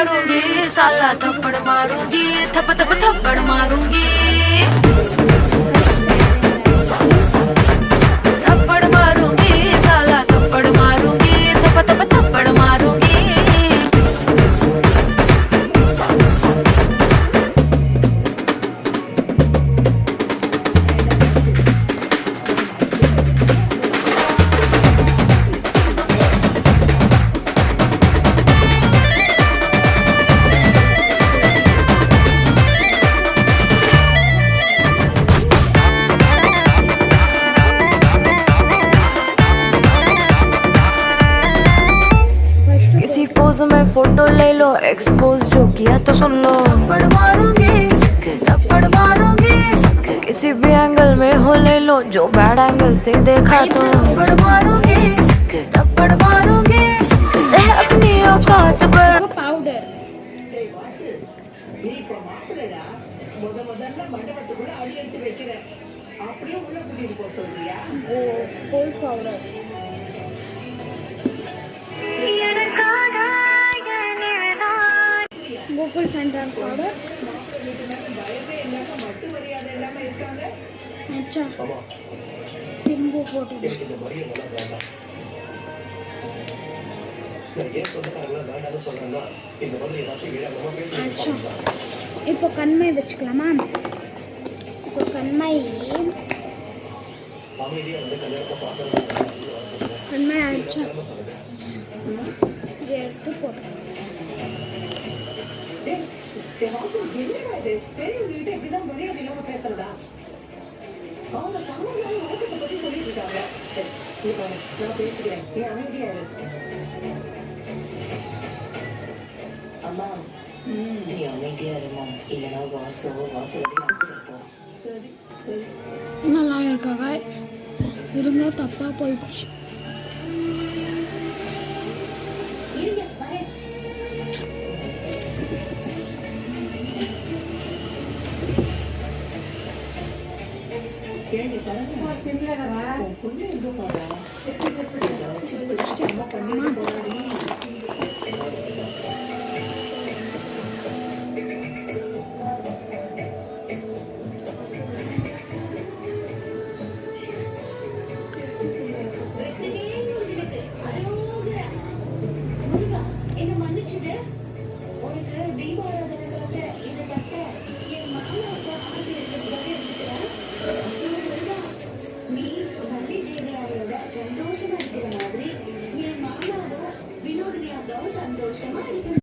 मारूंगी, साला थप्पड़ मारूंगी, थप थप थप्पड़ मारूंगी, थप्पड़ मारूंगी, साला थप्पड़ मारूंगी, थप थप थप्पड़ मारूंगी। किसी पोज में फोटो ले लो, एक्सपोज जो किया तो सुन लो, थप्पड़ मारूंगी, थप्पड़ मारूंगी, किसी भी एंगल में हो ले लो, जो बैड एंगल से देखा तो थप्पड़ मारूंगी, थप्पड़ मारूंगी, अपनी औकात पर powder gold powder Gokul central powder अच्छा टिंबू போட்டு अच्छा இப்போ கண்மை வெச்சுக்கலாமா இப்போ கண்மை கண்மை अच्छा ये எடுத்து போட்டு அம்மா நீ அமைதியா இருமா, இல்லைன்னா வாசல் நல்லா இருக்காங்க இருந்தா தப்பா போயிடுச்சு